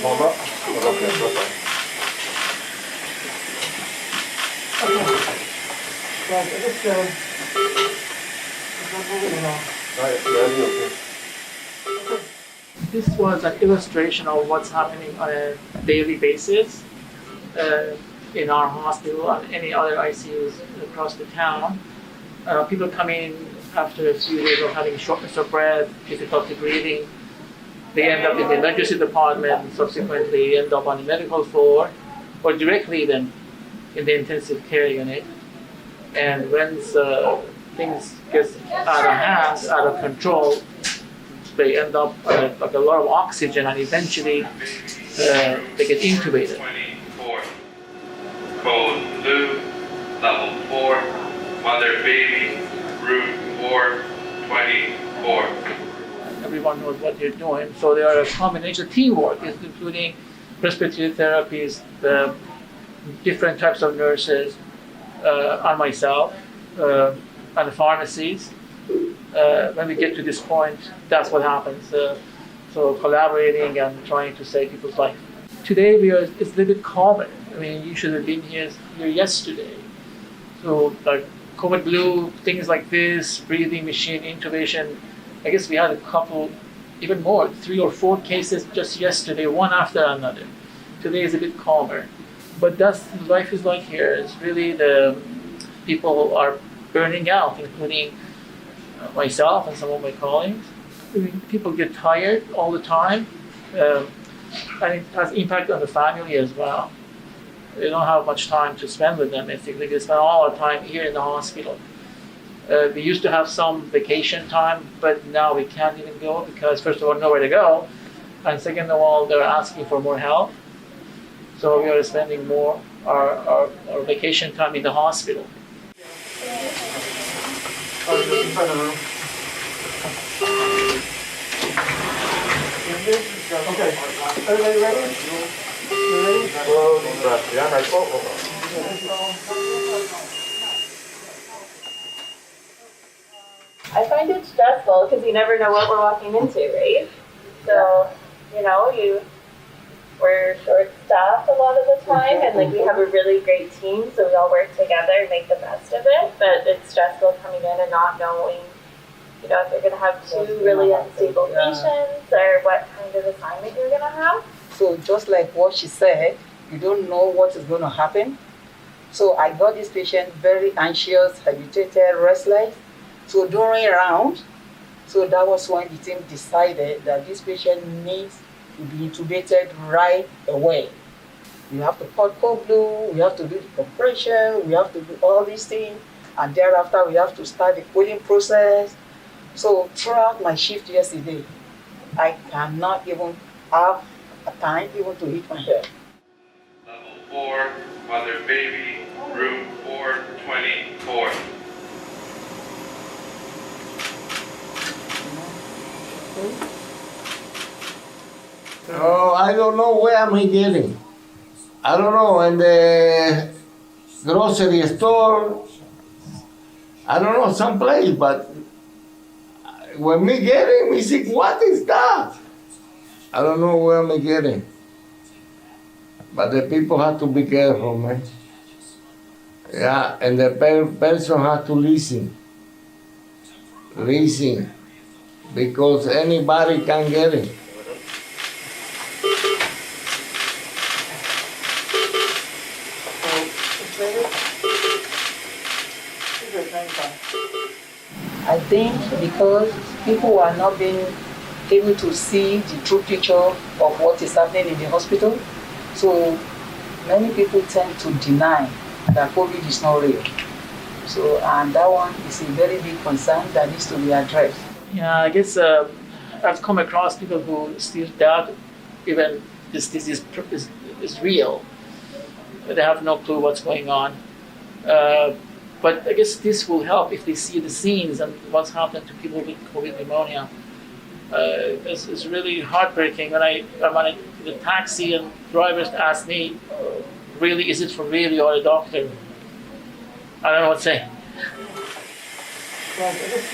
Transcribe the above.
cependant. Alors que ça, This was an illustration of what's happening on a daily basis in our hospital and any other ICUs across the town. People come in after a few days of having shortness of breath, difficulty breathing. They end up in the emergency department and subsequently end up on the medical floor or directly even in the intensive care unit. And when things get out of hand, out of control, they end up like a lot of oxygen and eventually they get intubated. 24. Code blue, level 4, mother baby, room 424. Everyone knows what you're doing. So there are a combination of teamwork, including respiratory therapists, the different types of nurses, and myself, and the pharmacies. When we get to this point, that's what happens. So collaborating and trying to save people's life. Today it's a little bit calmer. I mean, you should have been here yesterday. So like COVID blue, things like this, breathing machine, intubation. I guess we had a couple, even more, 3 or 4 cases just yesterday, one after another. Today is a bit calmer. But that's life is like here. It's really the people are burning out, including myself and some of my colleagues. I mean, people get tired all the time, and it has impact on the family as well. They don't have much time to spend with them. Basically, they spend all our time here in the hospital. We used to have some vacation time, but now we can't even go because, first of all, nowhere to go, and second of all, they're asking for more help. So we are spending more our vacation time in the hospital. Okay, everybody ready? You ready? I find it stressful because you never know what we're walking into, right? So, we're short-staffed a lot of the time, and like we have a really great team, so we all work together and make the best of it. But it's stressful coming in and not knowing, if you're going to have 2 really unstable patients or what kind of assignment you're going to have. So just like what she said, you don't know what is going to happen. So I got this patient very anxious, agitated, restless. So during round, so that was when the team decided that this patient needs to be intubated right away. We have to put cold blue, we have to do the compression, we have to do all these things, and thereafter we have to start the cooling process. So throughout my shift yesterday, I cannot even have a time even to hit my head. Level 4, mother baby, room 424. Oh, I don't know where am I getting. I don't know, in the grocery store, I don't know, someplace, but when me getting, me say, what is that? I don't know where am I getting. But the people have to be careful, man. Yeah, and the person has to listen. Listen, because anybody can get it. I think because people are not being able to see the true picture of what is happening in the hospital, so many people tend to deny that COVID is not real. So, and that one is a very big concern that needs to be addressed. Yeah, I guess I've come across people who still doubt even this disease is real. They have no clue what's going on. But I guess this will help if they see the scenes and what's happened to people with COVID pneumonia. It's really heartbreaking when I'm on the taxi and drivers ask me, really, is it for real? You're a doctor. I don't know what to say. Right, I guess